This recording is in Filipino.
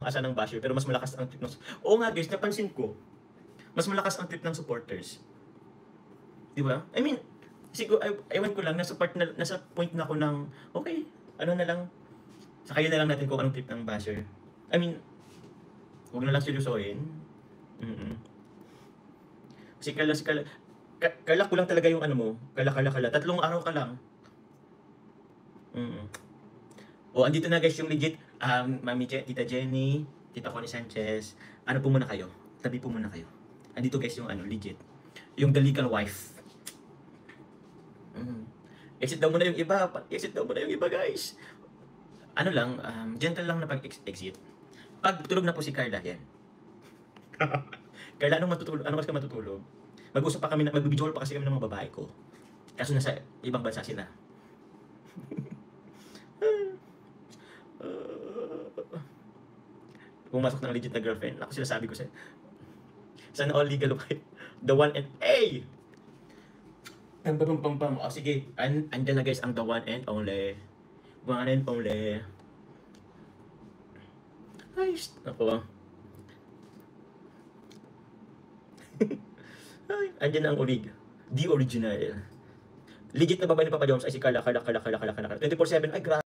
asa ng basher, pero mas malakas ang trip ng... Oo nga guys, napansin ko, mas malakas ang trip ng supporters. Di ba? I mean, siguro, ewan ko lang, nasa point na ako ng, okay, ano na lang, sa kayo na lang natin kung anong trip ng basher. I mean, huwag na lang seryosohin. Si Carla ko lang talaga yung ano mo, Carla. 3 araw ka lang. O, andito na guys yung legit, Tita Jenny, Tita Connie Sanchez. Ano po muna kayo? Tabi po muna kayo. Andito guys yung ano, legit. Yung the legal wife. Exit daw muna yung iba guys. Ano lang, gentle lang na pag-exit. Pag tulog na po si Carla, yan. Carla, anong mas ka matutulog? Mag-usap pa kami, mag-video pa kasi kami ng mga babae ko. Kaso nasa ibang bansa sila. Pumasok ng legit na girlfriend. Ako sila sabi ko sa sana all legal wife. The one and A! Pam. O sige, andyan na guys ang the one and only. One and only. Ay, ako. Ay, andyan na ang the original. Legit na babae ni Papa Jones ay si Carla. 24/7. Ay, grabe.